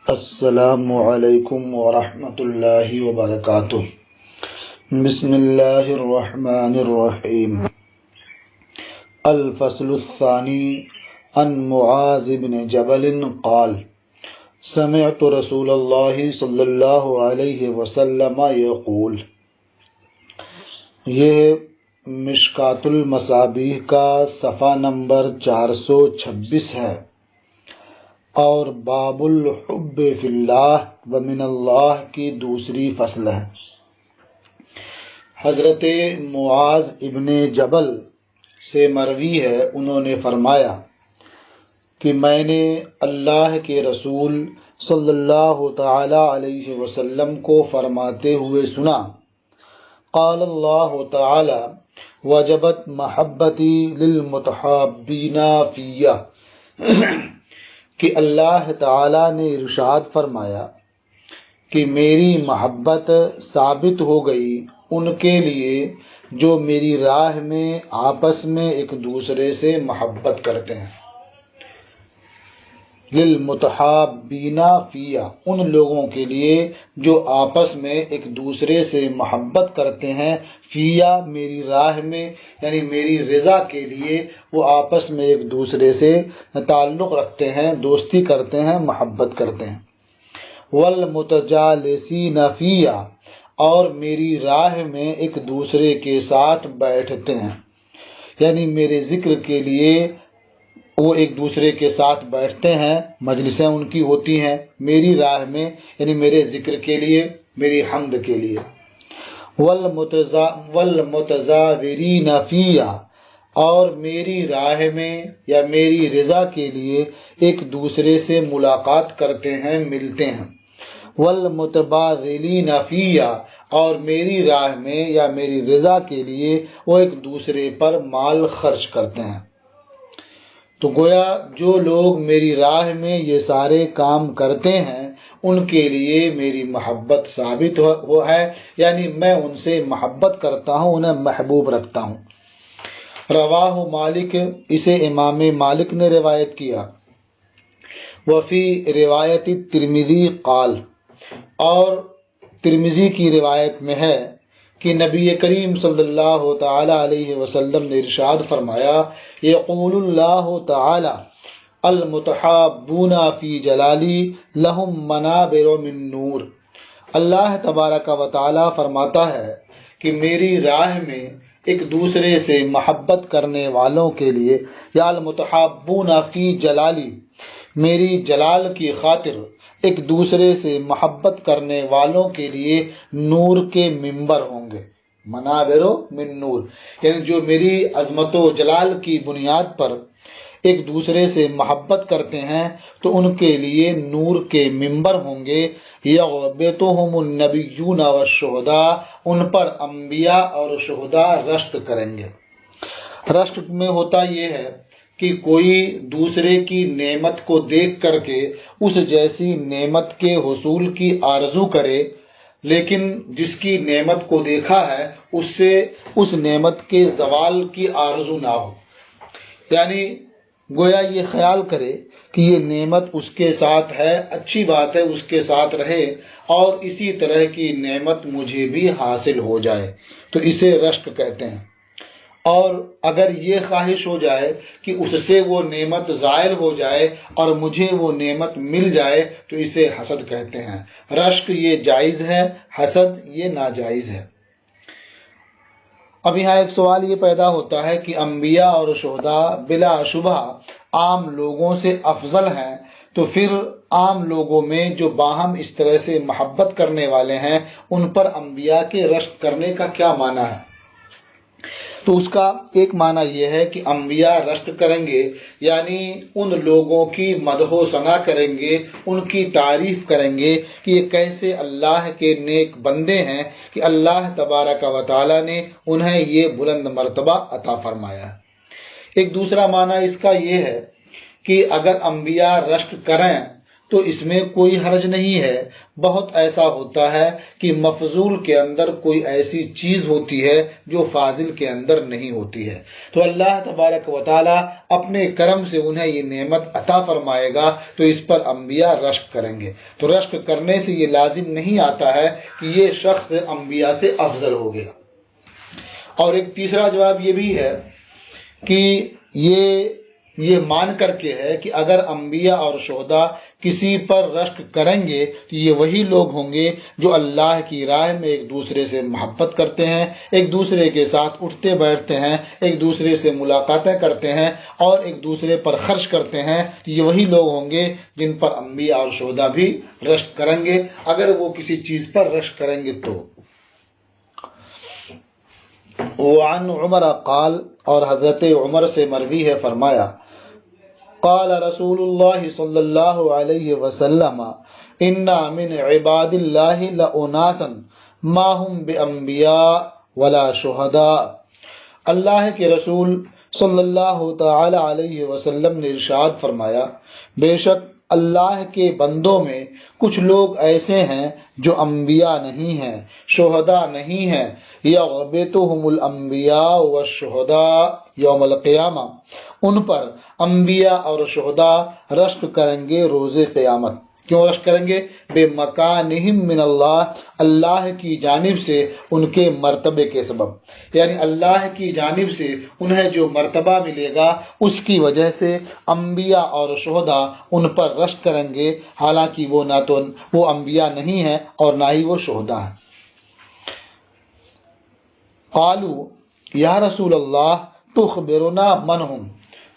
السلام علیکم ورحمۃ اللہ وبرکاتہ۔ بسم اللہ الرحمن الرحیم۔ الفصل الثانی عن معاذ بن جبل قال سمعت رسول اللہ صلی اللہ علیہ وسلم یقول۔ یہ مشکات المصابیح کا صفحہ نمبر 426 ہے اور باب الحب فی اللہ و من اللہ کی دوسری فصل ہے۔ حضرت معاذ ابن جبل سے مروی ہے، انہوں نے فرمایا کہ میں نے اللہ کے رسول صلی اللہ تعالی علیہ وسلم کو فرماتے ہوئے سنا، قال اللہ تعالی وجبت محبتی للمتحابین فیہ، کہ اللہ تعالیٰ نے ارشاد فرمایا کہ میری محبت ثابت ہو گئی ان کے لیے جو میری راہ میں آپس میں ایک دوسرے سے محبت کرتے ہیں۔ للمتحابین فیہ، ان لوگوں کے لیے جو آپس میں ایک دوسرے سے محبت کرتے ہیں، فیہ میری راہ میں، یعنی میری رضا کے لیے وہ آپس میں ایک دوسرے سے تعلق رکھتے ہیں، دوستی کرتے ہیں، محبت کرتے ہیں۔ والمتجالسین فیہ، اور میری راہ میں ایک دوسرے کے ساتھ بیٹھتے ہیں، یعنی میرے ذکر کے لیے وہ ایک دوسرے کے ساتھ بیٹھتے ہیں، مجلسیں ان کی ہوتی ہیں میری راہ میں، یعنی میرے ذکر کے لیے، میری حمد کے لیے۔ والمتزاورین فیہ، اور میری راہ میں یا میری رضا کے لیے ایک دوسرے سے ملاقات کرتے ہیں، ملتے ہیں۔ والمتبادلین فیہ، اور میری راہ میں یا میری رضا کے لیے وہ ایک دوسرے پر مال خرچ کرتے ہیں۔ تو گویا جو لوگ میری راہ میں یہ سارے کام کرتے ہیں ان کے لیے میری محبت ثابت ہے، یعنی میں ان سے محبت کرتا ہوں، انہیں محبوب رکھتا ہوں۔ رواہ مالک، اسے امام مالک نے روایت کیا۔ وفی روایت ترمذی قال، اور ترمذی کی روایت میں ہے کہ نبی کریم صلی اللہ تعالی علیہ وسلم نے ارشاد فرمایا، یقول اللہ تعالی المتحابون فی جلالی لہم منابر من نور۔ اللہ تبارک و تعالی فرماتا ہے کہ میری راہ میں ایک دوسرے سے محبت کرنے والوں کے لیے، یا المتحابون فی جلالی، میری جلال کی خاطر ایک دوسرے سے محبت کرنے والوں کے لیے نور کے ممبر ہوں گے۔ منابر من نور، یعنی جو میری عظمت و جلال کی بنیاد پر ایک دوسرے سے محبت کرتے ہیں تو ان کے لیے نور کے ممبر ہوں گے۔ یغبطہم النبیون والشہداء، ان پر انبیاء اور شہداء رشک کریں گے۔ رشک میں ہوتا یہ ہے کہ کوئی دوسرے کی نعمت کو دیکھ کر کے اس جیسی نعمت کے حصول کی آرزو کرے، لیکن جس کی نعمت کو دیکھا ہے اس سے اس نعمت کے زوال کی آرزو نہ ہو، یعنی گویا یہ خیال کرے کہ یہ نعمت اس کے ساتھ ہے، اچھی بات ہے، اس کے ساتھ رہے اور اسی طرح کی نعمت مجھے بھی حاصل ہو جائے، تو اسے رشک کہتے ہیں۔ اور اگر یہ خواہش ہو جائے کہ اس سے وہ نعمت زائل ہو جائے اور مجھے وہ نعمت مل جائے تو اسے حسد کہتے ہیں۔ رشک یہ جائز ہے، حسد یہ ناجائز ہے۔ اب یہاں ایک سوال یہ پیدا ہوتا ہے کہ انبیاء اور شہداء بلا شبہ عام لوگوں سے افضل ہیں، تو پھر عام لوگوں میں جو باہم اس طرح سے محبت کرنے والے ہیں ان پر انبیاء کے رشک کرنے کا کیا معنی ہے؟ تو اس کا ایک معنی یہ ہے کہ انبیاء رشک کریں گے، یعنی ان لوگوں کی مدح و ثنا کریں گے، ان کی تعریف کریں گے کہ یہ کیسے اللہ کے نیک بندے ہیں کہ اللہ تبارک و تعالی نے انہیں یہ بلند مرتبہ عطا فرمایا ہے۔ ایک دوسرا معنی اس کا یہ ہے کہ اگر انبیاء رشک کریں تو اس میں کوئی حرج نہیں ہے۔ بہت ایسا ہوتا ہے کہ مفضول کے اندر کوئی ایسی چیز ہوتی ہے جو فاضل کے اندر نہیں ہوتی ہے، تو اللہ تبارک و تعالی اپنے کرم سے انہیں یہ نعمت عطا فرمائے گا تو اس پر انبیاء رشک کریں گے۔ تو رشک کرنے سے یہ لازم نہیں آتا ہے کہ یہ شخص انبیاء سے افضل ہو گیا۔ اور ایک تیسرا جواب یہ بھی ہے کہ یہ مان کر کے ہے کہ اگر انبیاء اور شہداء کسی پر رشک کریں گے تو یہ وہی لوگ ہوں گے جو اللہ کی راہ میں ایک دوسرے سے محبت کرتے ہیں، ایک دوسرے کے ساتھ اٹھتے بیٹھتے ہیں، ایک دوسرے سے ملاقاتیں کرتے ہیں اور ایک دوسرے پر خرچ کرتے ہیں۔ تو یہ وہی لوگ ہوں گے جن پر انبیاء اور شہداء بھی رشک کریں گے اگر وہ کسی چیز پر رشک کریں گے تو۔ وعن عمر قال، اور حضرت عمر سے مروی ہے، فرمایا قال رسول اللہ صلی اللہ علیہ وسلم ان من عباد اللہ لاناسا ما هم بانبیاء ولا شہداء۔ اللہ کے رسول صلی اللہ تعالی علیہ وسلم نے ارشاد فرمایا، بے شک اللہ کے بندوں میں کچھ لوگ ایسے ہیں جو انبیاء نہیں ہیں، شہداء نہیں ہیں، یغبطہم الانبیاء والشہداء یوم القیامہ، ان پر انبیاء اور شہداء رشک کریں گے روز قیامت۔ کیوں رشک کریں گے؟ بے مکانہم من اللہ، اللہ کی جانب سے ان کے مرتبے کے سبب، یعنی اللہ کی جانب سے انہیں جو مرتبہ ملے گا اس کی وجہ سے انبیاء اور شہداء ان پر رشک کریں گے، حالانکہ وہ نہ تو وہ انبیاء نہیں ہیں اور نہ ہی وہ شہداء ہیں۔ قالوا یا رسول اللہ تخبرنا من ہم،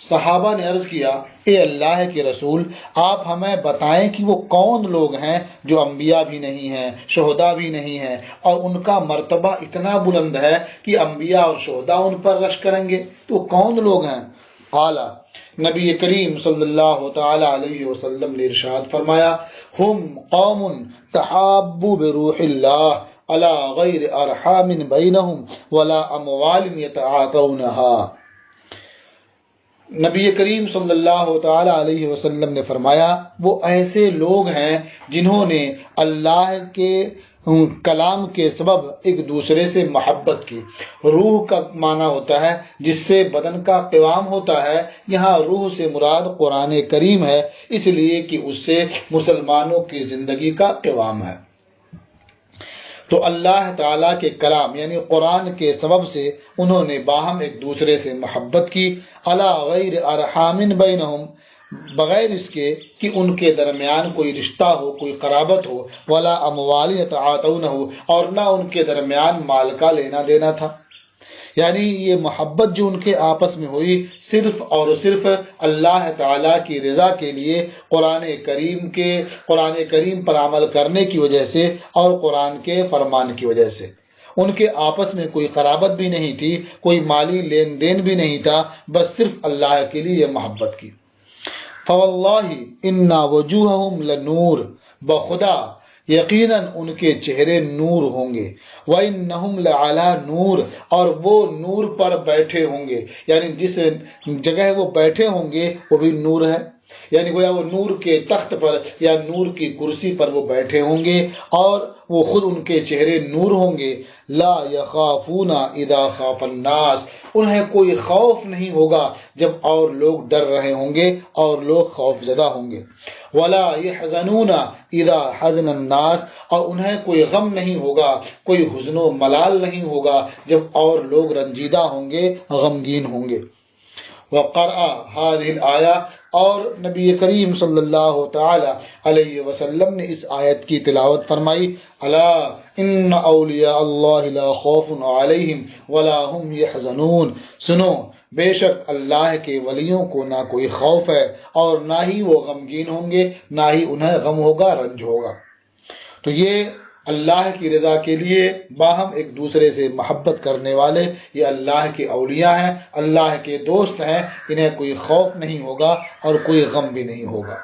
صحابہ نے عرض کیا، اے اللہ کے رسول آپ ہمیں بتائیں کہ وہ کون لوگ ہیں جو انبیاء بھی نہیں ہیں، شہداء بھی نہیں ہیں اور ان کا مرتبہ اتنا بلند ہے کہ انبیاء اور شہداء ان پر رشک کریں گے، تو کون لوگ ہیں؟ قال، نبی کریم صلی اللہ تعالی علیہ وسلم نے ارشاد فرمایا، ہم قوم تحابوا بروح اللہ علی غیر ارحام بینہم ولا اموال یتعاطونها۔ نبی کریم صلی اللہ تعالی علیہ وسلم نے فرمایا، وہ ایسے لوگ ہیں جنہوں نے اللہ کے کلام کے سبب ایک دوسرے سے محبت کی۔ روح کا معنی ہوتا ہے جس سے بدن کا قوام ہوتا ہے، یہاں روح سے مراد قرآن کریم ہے، اس لیے کہ اس سے مسلمانوں کی زندگی کا قوام ہے۔ تو اللہ تعالیٰ کے کلام یعنی قرآن کے سبب سے انہوں نے باہم ایک دوسرے سے محبت کی، علی غیر ارحام بینہم، بغیر اس کے کہ ان کے درمیان کوئی رشتہ ہو، کوئی قرابت ہو، ولا اموال یتعاطونہ، اور نہ ان کے درمیان مال کا لینا دینا تھا۔ یعنی یہ محبت جو ان کے آپس میں ہوئی صرف اور صرف اللہ تعالیٰ کی رضا کے لیے، قرآن کریم پر عمل کرنے کی وجہ سے اور قرآن کے فرمان کی وجہ سے۔ ان کے آپس میں کوئی قرابت بھی نہیں تھی، کوئی مالی لین دین بھی نہیں تھا، بس صرف اللہ کے لیے یہ محبت کی۔ فواللہ ان وجوہہم لنور، بخدا یقیناً ان کے چہرے نور ہوں گے، وَإِنَّهُمْ لَعَلَى نور، اور وہ نور پر بیٹھے ہوں گے، یعنی جس جگہ وہ بیٹھے ہوں گے وہ بھی نور ہے، یعنی گویا وہ نور کے تخت پر یا نور کی کرسی پر وہ بیٹھے ہوں گے اور وہ خود ان کے چہرے نور ہوں گے۔ لا یخافون اذا خاف الناس، انہیں کوئی خوف نہیں ہوگا جب اور لوگ ڈر رہے ہوں گے اور لوگ خوف زدہ ہوں گے۔ ولا يحزنون اذا حزن الناس، اور انہیں کوئی غم نہیں ہوگا، کوئی حزن و ملال نہیں ہوگا جب اور لوگ رنجیدہ ہوں گے، غمگین ہوں گے۔ وقرأ هذه الآية، اور نبی کریم صلی اللہ تعالی علیہ وسلم نے اس آیت کی تلاوت فرمائی، الا ان اولیاء اللہ لا خوف علیہم ولا هم يحزنون، سنو بے شک اللہ کے ولیوں کو نہ کوئی خوف ہے اور نہ ہی وہ غمگین ہوں گے، نہ ہی انہیں غم ہوگا، رنج ہوگا۔ تو یہ اللہ کی رضا کے لیے باہم ایک دوسرے سے محبت کرنے والے یہ اللہ کے اولیاء ہیں، اللہ کے دوست ہیں، انہیں کوئی خوف نہیں ہوگا اور کوئی غم بھی نہیں ہوگا۔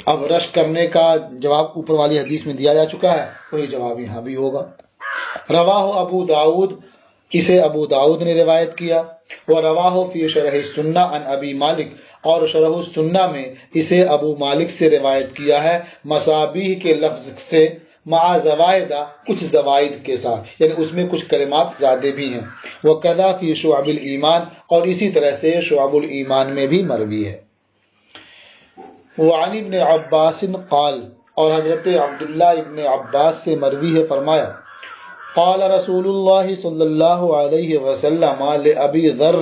اب رشک کرنے کا جواب اوپر والی حدیث میں دیا جا چکا ہے، وہی جواب یہاں بھی ہوگا۔ رواہ ابو داود، اسے ابو داود نے روایت کیا، ورواہ فی شرح السنہ عن ابی مالک، اور شرح السنہ میں اسے ابو مالک سے روایت کیا ہے، مصابیح کے لفظ سے، مع زوائد، کچھ زوائد کے ساتھ، یعنی اس میں کچھ کلمات زیادہ بھی ہیں۔ وکذا فی شعب الایمان، اور اسی طرح سے شعب الایمان میں بھی مروی ہے۔ وعن ابن عباس قال، اور حضرت عبداللہ ابن عباس سے مروی ہے، فرمایا قال رسول اللہ صلی اللہ علیہ وسلم لأبی ذر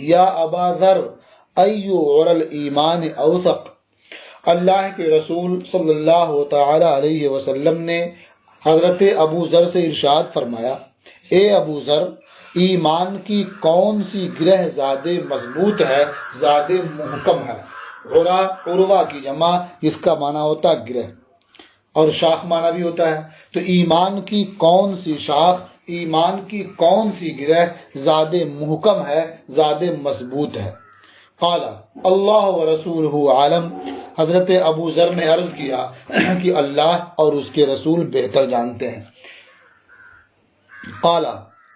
یا ابا ذر ای عر الایمان اوثق، اللہ کے رسول صلی اللہ تعالی علیہ وسلم نے حضرت ابو ذر سے ارشاد فرمایا، اے ابو ذر، ایمان کی کون سی گرہ زیادہ مضبوط ہے، زیادہ محکم ہے؟ عروہ کی جمع جس کا معنی ہوتا ہے گرہ، اور شاخ معنی بھی ہوتا ہے، تو ایمان کی کون سی شاخ، ایمان کی کون سی گرہ زیادہ محکم ہے، زیادہ مضبوط ہے؟ قال اللہ ورسولہ عالم، حضرت ابو ذر نے عرض کیا کہ اللہ اور اس کے رسول بہتر جانتے ہیں۔ قال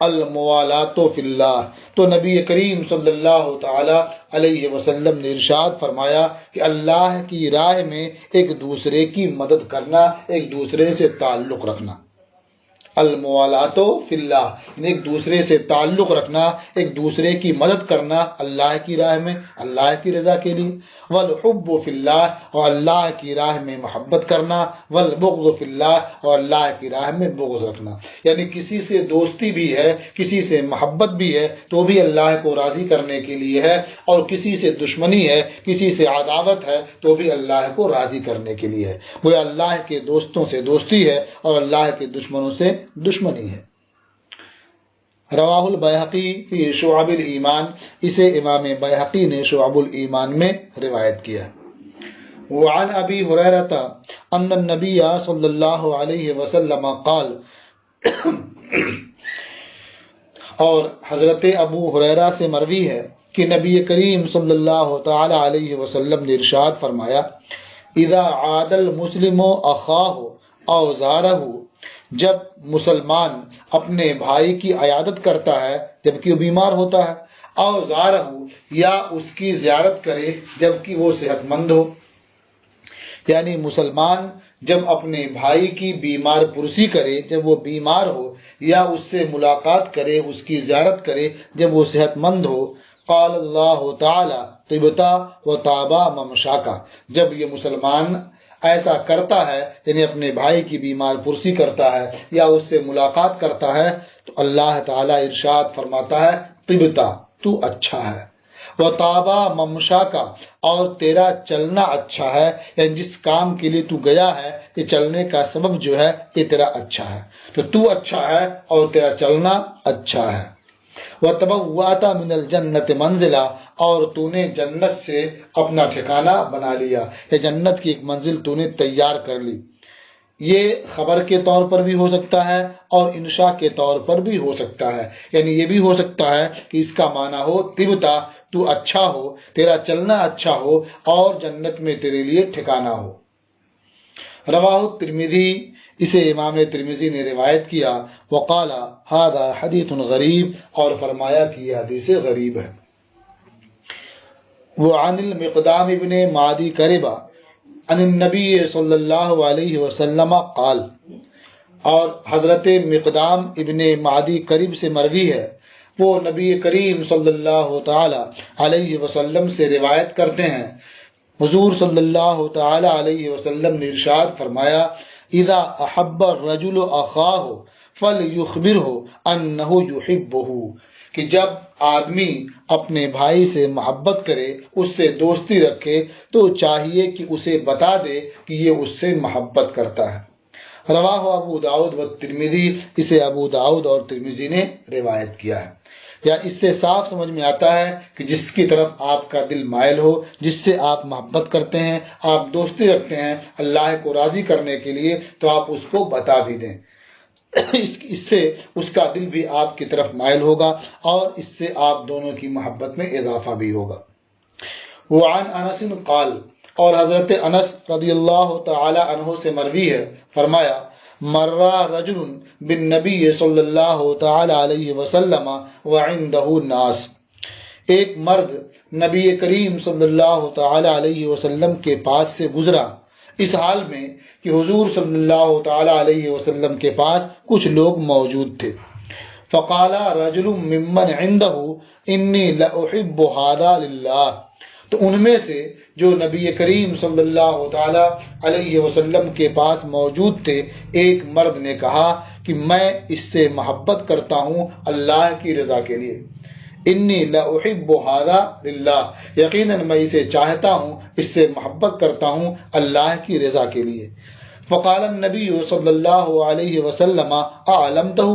الموالات فی اللہ، تو نبی کریم صلی اللہ تعالی علیہ وسلم نے ارشاد فرمایا کہ اللہ کی راہ میں ایک دوسرے کی مدد کرنا، ایک دوسرے سے تعلق رکھنا۔ الموالات فی اللہ، ایک دوسرے سے تعلق رکھنا، ایک دوسرے کی مدد کرنا اللہ کی راہ میں، اللہ کی رضا کے لیے۔ والحب فی اللہ، اور اللہ کی راہ میں محبت کرنا۔ والبغض فی اللہ، اور اللہ کی راہ میں بغض رکھنا۔ یعنی کسی سے دوستی بھی ہے، کسی سے محبت بھی ہے تو بھی اللہ کو راضی کرنے کے لیے ہے، اور کسی سے دشمنی ہے، کسی سے عداوت ہے تو بھی اللہ کو راضی کرنے کے لیے ہے۔ وہ اللہ کے دوستوں سے دوستی ہے اور اللہ کے دشمنوں سے دشمنی ہے۔ رواہ البیہقی فی شعب الایمان، اسے امام بیہقی نے شعب الایمان میں روایت کیا۔ وعن ابی ہریرہ ان النبی صلی اللہ علیہ وسلم قال، اور حضرت ابو ہریرہ سے مروی ہے کہ نبی کریم صلی اللہ تعالی علیہ وسلم نے ارشاد فرمایا، اذا عاد المسلم اخاہ او زارہ، جب مسلمان اپنے بھائی کی عیادت کرتا ہے جبکہ وہ بیمار ہوتا ہے، او زارہ، یا اس کی زیارت کرے جبکہ وہ صحت مند ہو، یعنی مسلمان جب اپنے بھائی کی بیمار پرسی کرے جب وہ بیمار ہو، یا اس سے ملاقات کرے، اس کی زیارت کرے جب وہ صحت مند ہو، قال اللہ تعالی طبتا و طابا ممشاکا، جب یہ مسلمان ایسا کرتا ہے، یعنی اپنے بھائی کی بیمار پرسی کرتا ہے یا اس سے ملاقات کرتا ہے، تو اللہ تعالیٰ ارشاد فرماتا ہے طبتا، تو اچھا ہے، وطابا ممشاکا، اور تیرا چلنا اچھا ہے، یعنی جس کام کے لیے تو گیا ہے یہ چلنے کا سبب جو ہے یہ تیرا اچھا ہے، تو اچھا ہے اور تیرا چلنا اچھا ہے۔ وَتَبَوَّأْتَ مِنَ الْجَنَّةِ مَنزِلًا، اور تو نے جنت سے اپنا ٹھکانہ بنا لیا، یا جنت کی ایک منزل تو نے تیار کر لی۔ یہ خبر کے طور پر بھی ہو سکتا ہے اور انشاء کے طور پر بھی ہو سکتا ہے، یعنی یہ بھی ہو سکتا ہے کہ اس کا معنی ہو طبتا، تو اچھا ہو، تیرا چلنا اچھا ہو اور جنت میں تیرے لیے ٹھکانہ ہو۔ رواہ ترمذی، اسے امام ترمذی نے روایت کیا۔ وقال ھذا حدیث غریب، اور فرمایا کہ یہ حدیث غریب ہے۔ وعن المقدام ابن معدی کربہ عن النبی صلی اللہ علیہ وسلم قال، اور حضرت مقدام ابن معدی کرب سے مروی ہے، وہ نبی کریم صلی اللہ تعالی علیہ وسلم سے روایت کرتے ہیں، حضور صلی اللہ تعالی علیہ وسلم نے ارشاد فرمایا، اذا احب الرجل اخاہ فلیخبرہ انہ یحبہ، کہ جب آدمی اپنے بھائی سے محبت کرے، اس سے دوستی رکھے، تو چاہیے کہ اسے بتا دے کہ یہ اس سے محبت کرتا ہے۔ رواہ ابو داؤد و ترمذی، اسے ابو داؤد اور ترمذی نے روایت کیا ہے۔ یا اس سے صاف سمجھ میں آتا ہے کہ جس کی طرف آپ کا دل مائل ہو، جس سے آپ محبت کرتے ہیں، آپ دوستی رکھتے ہیں اللہ کو راضی کرنے کے لیے، تو آپ اس کو بتا بھی دیں، اس سے اس کا دل بھی آپ کی طرف مائل ہوگا اور اس سے آپ دونوں کی محبت میں اضافہ بھی ہوگا۔ وعن انس قال، اور حضرت انس رضی اللہ تعالی عنہ سے مروی ہے، فرمایا، مر رجل بالنبی صلی اللہ تعالی علیہ وسلم وعندہ الناس، ایک مرد نبی کریم صلی اللہ تعالی علیہ وسلم کے پاس سے گزرا، اس حال میں کہ حضور صلی اللہ تعالی علیہ وسلم کے پاس کچھ لوگ موجود تھے۔ فقال رجل ممن عنده انی لاحب ھذا للہ، تو ان میں سے جو نبی کریم صلی اللہ تعالی علیہ وسلم کے پاس موجود تھے، ایک مرد نے کہا کہ میں اس سے محبت کرتا ہوں اللہ کی رضا کے لیے، انی لاحب ھذا للہ، یقیناً میں اسے چاہتا ہوں، اس سے محبت کرتا ہوں اللہ کی رضا کے لیے۔ فقال النبی صلی اللہ علیہ وسلم اعلمتہ،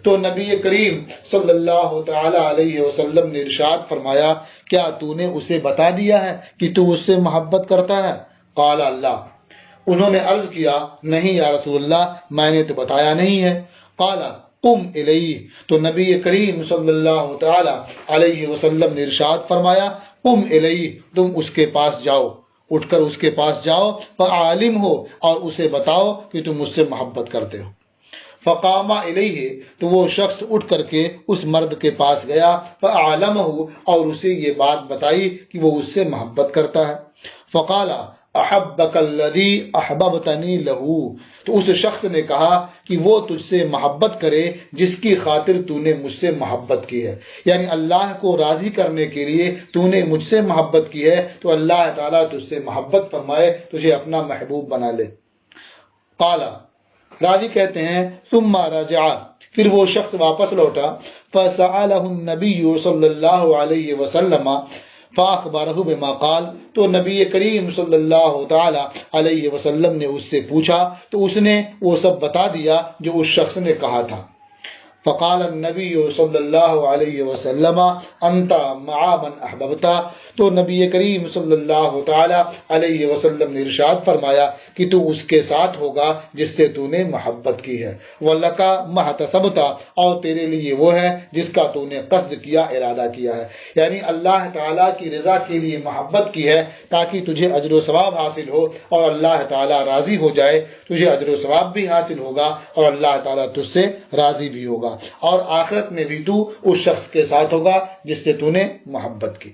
تو نبی کریم صلی اللہ تعالی علیہ وسلم نے ارشاد فرمایا، کیا تو نے اسے بتا دیا ہے کہ تو اس سے محبت کرتا ہے؟ قال اللہ، انہوں نے عرض کیا، نہیں یا رسول اللہ، میں نے تو بتایا نہیں ہے۔ قال قم الیہ، تو نبی کریم صلی اللہ تعالی علیہ وسلم نے ارشاد فرمایا، قم الیہ، تم اس کے پاس جاؤ، اٹھ کر اس کے پاس جاؤ، فعالم ہو، اور اسے بتاؤ کہ تم مجھ سے محبت کرتے ہو۔ فقام الیہ، تو وہ شخص اٹھ کر کے اس مرد کے پاس گیا، فعالمہ، اور اسے یہ بات بتائی کہ وہ اس سے محبت کرتا ہے۔ فقال احبک الذی احببتنی لہ، تو اس شخص نے کہا کہ وہ تجھ سے محبت کرے جس کی خاطر تو نے مجھ سے محبت کی ہے، یعنی اللہ کو راضی کرنے کے لیے تو نے مجھ سے محبت کی ہے، تو اللہ تعالیٰ تجھ سے محبت فرمائے، تجھے اپنا محبوب بنا لے۔ قال، راوی کہتے ہیں، ثم رجع، پھر وہ شخص واپس لوٹا، فسألہ النبی صلی اللہ علیہ وسلم فاخبرہ بما قال، تو نبی کریم صلی اللہ تعالی علیہ وسلم نے اس سے پوچھا تو اس نے وہ سب بتا دیا جو اس شخص نے کہا تھا۔ فقال النبی صلی اللہ علیہ وسلم انت مع من احببتا، تو نبی کریم صلی اللہ تعالی علیہ وسلم نے ارشاد فرمایا کہ تو اس کے ساتھ ہوگا جس سے تو نے محبت کی ہے، وَلَكَ مَا احْتَسَبْتَ، اور تیرے لیے وہ ہے جس کا تو نے قصد کیا، ارادہ کیا ہے، یعنی اللہ تعالیٰ کی رضا کے لیے محبت کی ہے تاکہ تجھے اجر و ثواب حاصل ہو، اور اللہ تعالیٰ راضی ہو جائے، تجھے اجر و ثواب بھی حاصل ہوگا اور اللہ تعالیٰ تجھ سے راضی بھی ہوگا، اور آخرت میں بھی تو اس شخص کے ساتھ ہوگا جس سے تو نے محبت کی۔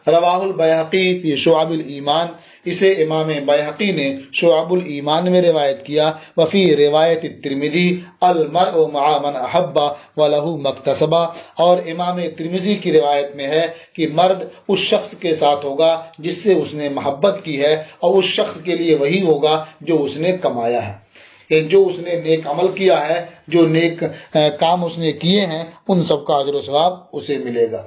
رواہ البیہقی فی شعب الایمان، اسے امام بیہقی نے شعب الایمان میں روایت کیا۔ وفی روایت الترمذی المرء مع من احب وله ما اکتسب، اور امام ترمذی کی روایت میں ہے کہ مرد اس شخص کے ساتھ ہوگا جس سے اس نے محبت کی ہے، اور اس شخص کے لیے وہی ہوگا جو اس نے کمایا ہے، جو اس نے نیک عمل کیا ہے، جو نیک کام اس نے کیے ہیں، ان سب کا اجر و ثواب اسے ملے گا۔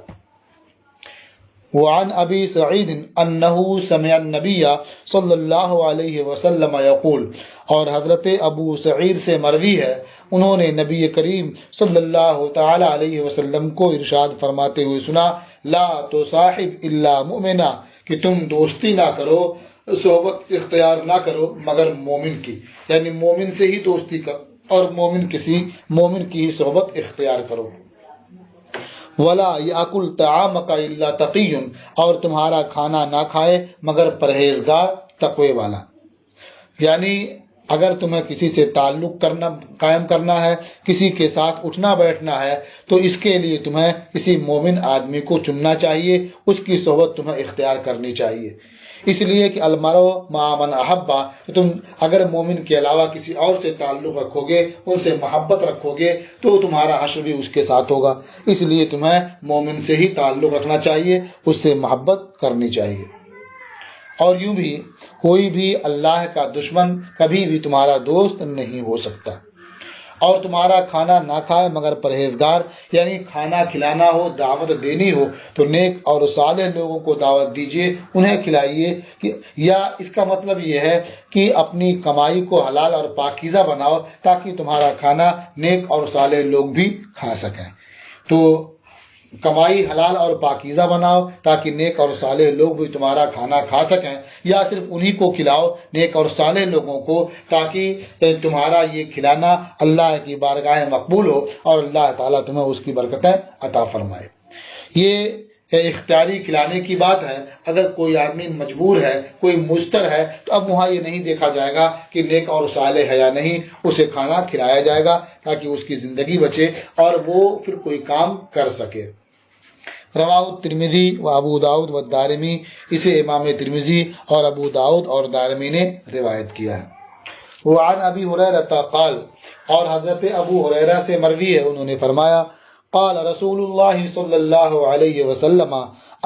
وعن ابی سعید انہ سمع النبی صلی اللہ علیہ وسلم یقول، اور حضرت ابو سعید سے مروی ہے، انہوں نے نبی کریم صلی اللہ تعالی علیہ وسلم کو ارشاد فرماتے ہوئے سنا، لا تصاحب الا مؤمنا، کہ تم دوستی نہ کرو، صحبت اختیار نہ کرو مگر مومن کی، یعنی مومن سے ہی دوستی کرو اور مومن کی ہی صحبت اختیار کرو۔ ولا یاکل طعامک الا تقی، اور تمہارا کھانا نہ کھائے مگر پرہیزگار، تقوی والا، یعنی اگر تمہیں کسی سے تعلق قائم کرنا ہے، کسی کے ساتھ اٹھنا بیٹھنا ہے، تو اس کے لیے تمہیں کسی مومن آدمی کو چننا چاہیے، اس کی صحبت تمہیں اختیار کرنی چاہیے، اس لیے کہ المرء مع من احب، تم اگر مومن کے علاوہ کسی اور سے تعلق رکھو گے، ان سے محبت رکھو گے، تو تمہارا حشر بھی اس کے ساتھ ہوگا، اس لیے تمہیں مومن سے ہی تعلق رکھنا چاہیے، اس سے محبت کرنی چاہیے۔ اور یوں بھی کوئی بھی اللہ کا دشمن کبھی بھی تمہارا دوست نہیں ہو سکتا۔ اور تمہارا کھانا نہ کھائے مگر پرہیزگار، یعنی کھانا کھلانا ہو، دعوت دینی ہو تو نیک اور صالح لوگوں کو دعوت دیجیے، انہیں کھلائیے، یا اس کا مطلب یہ ہے کہ اپنی کمائی کو حلال اور پاکیزہ بناؤ تاکہ تمہارا کھانا نیک اور صالح لوگ بھی کھا سکیں۔ تو کمائی حلال اور پاکیزہ بناؤ تاکہ نیک اور صالح لوگ بھی تمہارا کھانا کھا سکیں، یا صرف انہی کو کھلاؤ، نیک اور صالح لوگوں کو، تاکہ تمہارا یہ کھلانا اللہ کی بارگاہ مقبول ہو اور اللہ تعالیٰ تمہیں اس کی برکتیں عطا فرمائے۔ یہ اختیاری کھلانے کی بات ہے۔ اگر کوئی آدمی مجبور ہے، کوئی مضطر ہے، تو اب وہاں یہ نہیں دیکھا جائے گا کہ نیک اور صالح ہے یا نہیں، اسے کھانا کھلایا جائے گا تاکہ اس کی زندگی بچے اور وہ پھر کوئی کام کر سکے۔ رواہ الترمذی و ابو داؤد و دارمی، اسے امام ترمذی اور ابو داؤد اور دارمی نے روایت کیا ہے۔ وعن ابی ہریرہ قال، اور حضرت ابو ہریرہ سے مروی ہے، انہوں نے فرمایا، قال رسول اللہ صلی اللہ علیہ وسلم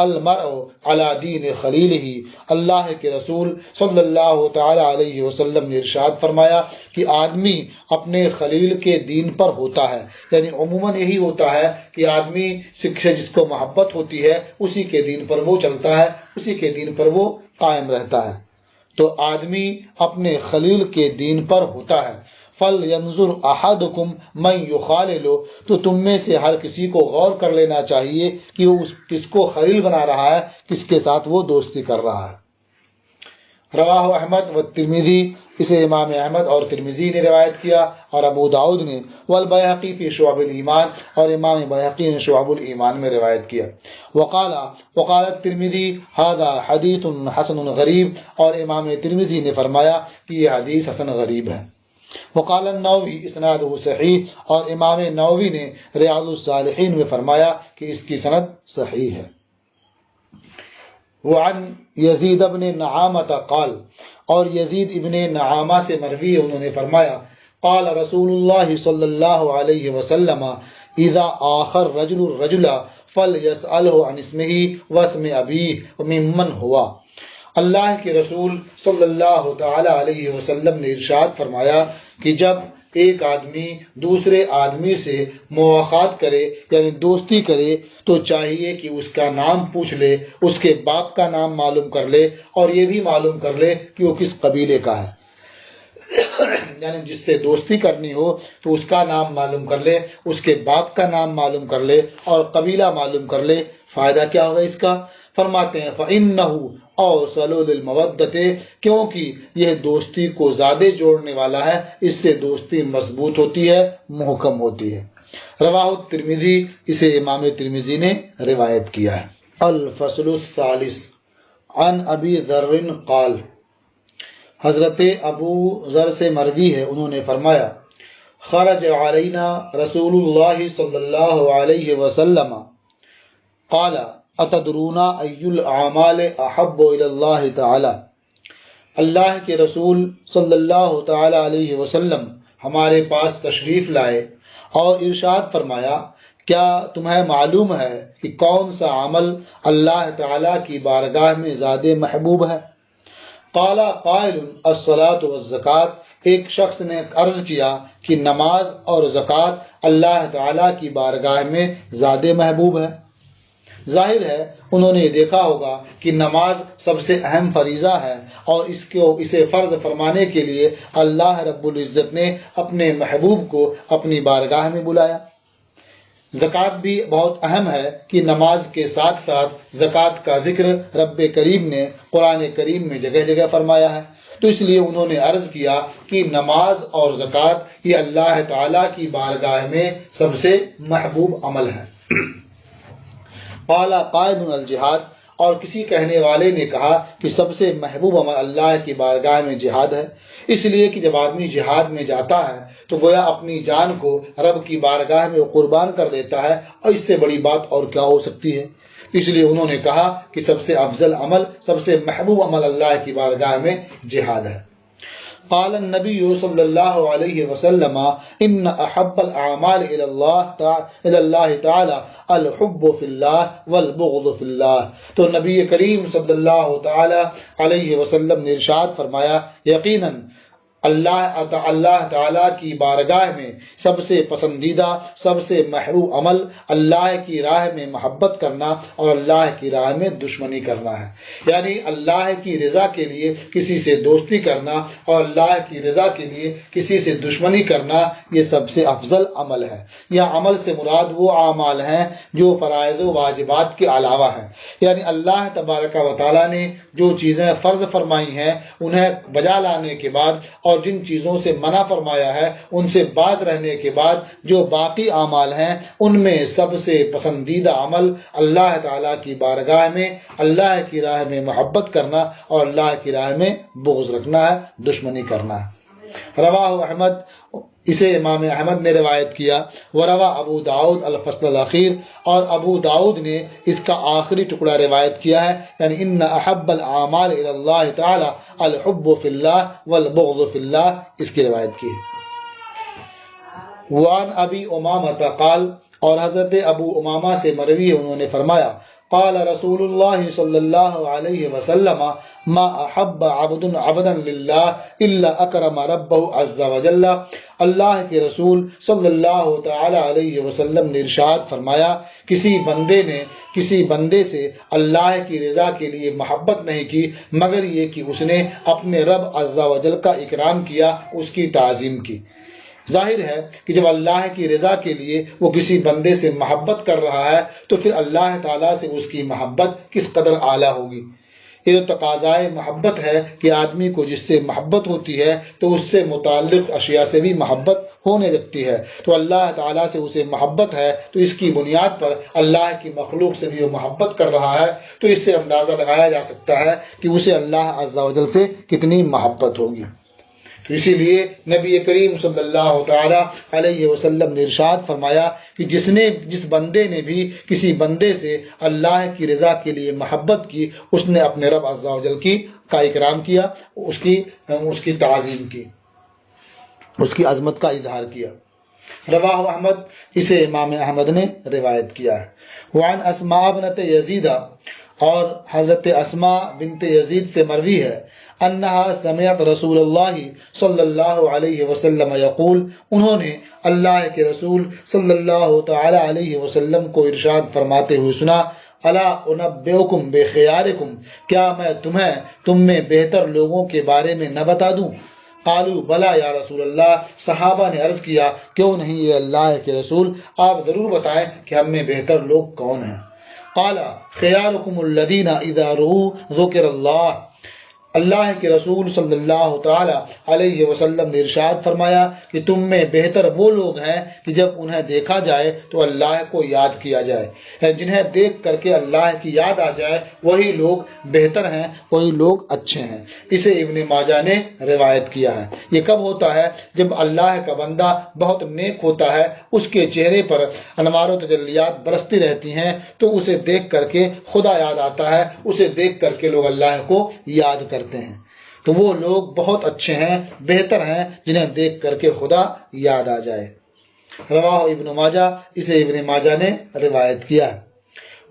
المرء علی دین خلیلہ، اللہ کے رسول صلی اللہ تعالی علیہ وسلم نے ارشاد فرمایا کہ آدمی اپنے خلیل کے دین پر ہوتا ہے، یعنی عموماً یہی ہوتا ہے کہ آدمی سے جس کو محبت ہوتی ہے اسی کے دین پر وہ چلتا ہے، اسی کے دین پر وہ قائم رہتا ہے۔ تو آدمی اپنے خلیل کے دین پر ہوتا ہے۔ فَلْيَنْظُرْ أَحَدُكُمْ مَنْ يُخَالِلُ، تو تم میں سے ہر کسی کو غور کر لینا چاہیے کہ وہ کس کو خلیل بنا رہا ہے، کس کے ساتھ وہ دوستی کر رہا ہے۔ رواہ احمد و ترمذی، اسے امام احمد اور ترمذی نے روایت کیا، اور ابو داؤد نے، والبیہقی فی شعب الایمان، اور امام بیہقی نے شعب الایمان میں روایت کیا۔ وقال الترمذی ھذا حدیث حسن غریب، اور امام ترمذی نے فرمایا کہ یہ حدیث حسن غریب ہے۔ وقال النووی اسنادہ صحیح، اور امام نووی نے ریاض الصالحین میں فرمایا کہ اس کی سند صحیح ہے۔ وعن یزید ابن نعامۃ قال، اور یزید ابن نعامہ سے مروی انہوں نے فرمایا قال رسول اللہ صلی اللہ علیہ وسلم اذا آخر رجل الرجل فلیسألہ عن اسمہ واسم ابیہ وممن ہوا۔ اللہ کے رسول صلی اللہ تعالی علیہ وسلم نے ارشاد فرمایا کہ جب ایک آدمی دوسرے آدمی سے مواخات کرے یعنی دوستی کرے تو چاہیے کہ اس کا نام پوچھ لے، اس کے باپ کا نام معلوم کر لے، اور یہ بھی معلوم کر لے کہ وہ کس قبیلے کا ہے۔ یعنی جس سے دوستی کرنی ہو تو اس کا نام معلوم کر لے، اس کے باپ کا نام معلوم کر لے، اور قبیلہ معلوم کر لے۔ فائدہ کیا ہوگا اس کا؟ فرماتے ہیں فَإِنَّهُ أَوْصَلُ لِلْمَوَدَّةِ، کیونکہ یہ دوستی کو زیادہ جوڑنے والا ہے، اس سے دوستی مضبوط ہوتی ہے، محکم ہوتی ہے۔ رواہ الترمذی، اسے امام ترمذی نے روایت کیا ہے۔ الفصل الثالث عن ابی ذر قال، حضرت ابو ذر سے مروی ہے، انہوں نے فرمایا خرج علینا رسول اللہ صلی اللہ علیہ وسلم قال اتدرون ای الاعمال احب الی اللہ تعالی، اللہ کے رسول صلی اللہ تعالی علیہ وسلم ہمارے پاس تشریف لائے اور ارشاد فرمایا کیا تمہیں معلوم ہے کہ کون سا عمل اللہ تعالی کی بارگاہ میں زیادہ محبوب ہے؟ قال قائل الصلاۃ والزکاۃ، ایک شخص نے عرض کیا کہ نماز اور زکوٰۃ اللہ تعالی کی بارگاہ میں زیادہ محبوب ہے۔ ظاہر ہے انہوں نے دیکھا ہوگا کہ نماز سب سے اہم فریضہ ہے، اور اسے فرض فرمانے کے لیے اللہ رب العزت نے اپنے محبوب کو اپنی بارگاہ میں بلایا۔ زکوٰۃ بھی بہت اہم ہے کہ نماز کے ساتھ ساتھ زکوٰۃ کا ذکر رب کریم نے قرآن کریم میں جگہ جگہ فرمایا ہے، تو اس لیے انہوں نے عرض کیا کہ نماز اور زکوٰۃ یہ اللہ تعالیٰ کی بارگاہ میں سب سے محبوب عمل ہے۔ قال قائل الجہاد، اور کسی کہنے والے نے کہا کہ سب سے محبوب عمل اللہ کی بارگاہ میں جہاد ہے، اس لیے کہ جب آدمی جہاد میں جاتا ہے تو گویا اپنی جان کو رب کی بارگاہ میں قربان کر دیتا ہے، اور اس سے بڑی بات اور کیا ہو سکتی ہے۔ اس لیے انہوں نے کہا کہ سب سے افضل عمل، سب سے محبوب عمل اللہ کی بارگاہ میں جہاد ہے۔ قال النبی صلی اللہ علیہ وسلم ان احب الاعمال الی اللہ تعالی الحب فی اللہ والبغض فی اللہ، تو نبی کریم صلی اللہ تعالی علیہ وسلم نے ارشاد فرمایا یقیناً اللہ تعالیٰ کی بارگاہ میں سب سے پسندیدہ، سب سے محبوب عمل اللہ کی راہ میں محبت کرنا اور اللہ کی راہ میں دشمنی کرنا ہے۔ یعنی اللہ کی رضا کے لیے کسی سے دوستی کرنا اور اللہ کی رضا کے لیے کسی سے دشمنی کرنا، یہ سب سے افضل عمل ہے۔ یہ عمل سے مراد وہ اعمال ہیں جو فرائض و واجبات کے علاوہ ہیں، یعنی اللہ تبارک و تعالیٰ نے جو چیزیں فرض فرمائی ہیں انہیں بجا لانے کے بعد، اور جن چیزوں سے منع فرمایا ہے ان سے باز رہنے کے بعد جو باقی اعمال ہیں، ان میں سب سے پسندیدہ عمل اللہ تعالیٰ کی بارگاہ میں اللہ کی راہ میں محبت کرنا اور اللہ کی راہ میں بغض رکھنا ہے، دشمنی کرنا ہے۔ رواہ احمد، اسے امام احمد نے روایت کیا۔ وروا ابو داؤد الفصل الاخیر، اور ابو داؤد نے اس کا آخری ٹکڑا روایت کیا ہے، یعنی ان احب الاعمال الی اللہ تعالی الحب فی اللہ والبغض فی اللہ، اس کی روایت کی ہے۔ وعن ابی امامہ قال، اور حضرت ابو امامہ سے مروی ہے، انہوں نے فرمایا قال رسول اللہ صلی اللہ علیہ وسلم ما احب عبد عبدا للہ الا اکرم ربہ عز وجل۔ اللہ کے رسول صلی اللہ تعالی علیہ وسلم نے ارشاد فرمایا، کسی بندے نے کسی بندے سے اللہ کی رضا کے لیے محبت نہیں کی مگر یہ کہ اس نے اپنے رب عز وجل کا اکرام کیا، اس کی تعظیم کی۔ ظاہر ہے کہ جب اللہ کی رضا کے لیے وہ کسی بندے سے محبت کر رہا ہے تو پھر اللہ تعالیٰ سے اس کی محبت کس قدر اعلیٰ ہوگی۔ یہ تو تقاضائے محبت ہے کہ آدمی کو جس سے محبت ہوتی ہے تو اس سے متعلق اشیاء سے بھی محبت ہونے لگتی ہے، تو اللہ تعالیٰ سے اسے محبت ہے تو اس کی بنیاد پر اللہ کی مخلوق سے بھی وہ محبت کر رہا ہے، تو اس سے اندازہ لگایا جا سکتا ہے کہ اسے اللہ عز و جل سے کتنی محبت ہوگی۔ تو اسی لیے نبی کریم صلی اللہ تعالی علیہ وسلم نے ارشاد فرمایا کہ جس بندے نے بھی کسی بندے سے اللہ کی رضا کے لیے محبت کی، اس نے اپنے رب عز و جل کا اکرام کیا، اس کی تعظیم کی، اس کی عظمت کا اظہار کیا۔ رواہ احمد، اسے امام احمد نے روایت کیا ہے۔ وعن اسماء بنت یزید، اور حضرت اسماء بنت یزید سے مروی ہے، انہا سمعت رسول اللہ صلی اللہ علیہ وسلم یقول، انہوں نے اللہ کے رسول صلی اللہ تعالی علیہ وسلم کو ارشاد فرماتے ہوئے سنا، الا انبئکم بخیارکم، کیا میں تم میں بہتر لوگوں کے بارے میں نہ بتا دوں؟ قالوا بلا یا رسول اللہ، صحابہ نے عرض کیا کیوں نہیں یہ اللہ کے رسول، آپ ضرور بتائیں کہ ہم میں بہتر لوگ کون ہیں۔ قال خیارکم الذین اذا رؤوا ذکر اللہ، اللہ کے رسول صلی اللہ تعالی علیہ وسلم نے ارشاد فرمایا کہ تم میں بہتر وہ لوگ ہیں کہ جب انہیں دیکھا جائے تو اللہ کو یاد کیا جائے، جنہیں دیکھ کر کے اللہ کی یاد آ جائے وہی لوگ بہتر ہیں، وہی لوگ اچھے ہیں۔ اسے ابن ماجہ نے روایت کیا ہے۔ یہ کب ہوتا ہے؟ جب اللہ کا بندہ بہت نیک ہوتا ہے، اس کے چہرے پر انوار و تجلیات برستی رہتی ہیں تو اسے دیکھ کر کے خدا یاد آتا ہے، اسے دیکھ کر کے لوگ اللہ کو یاد کرتے ہیں، تو وہ لوگ بہت اچھے ہیں، بہتر ہیں، جنہیں دیکھ کر کے خدا یاد آ جائے۔ رواہ ابن ماجہ، اسے ابن ماجہ نے روایت کیا ہے۔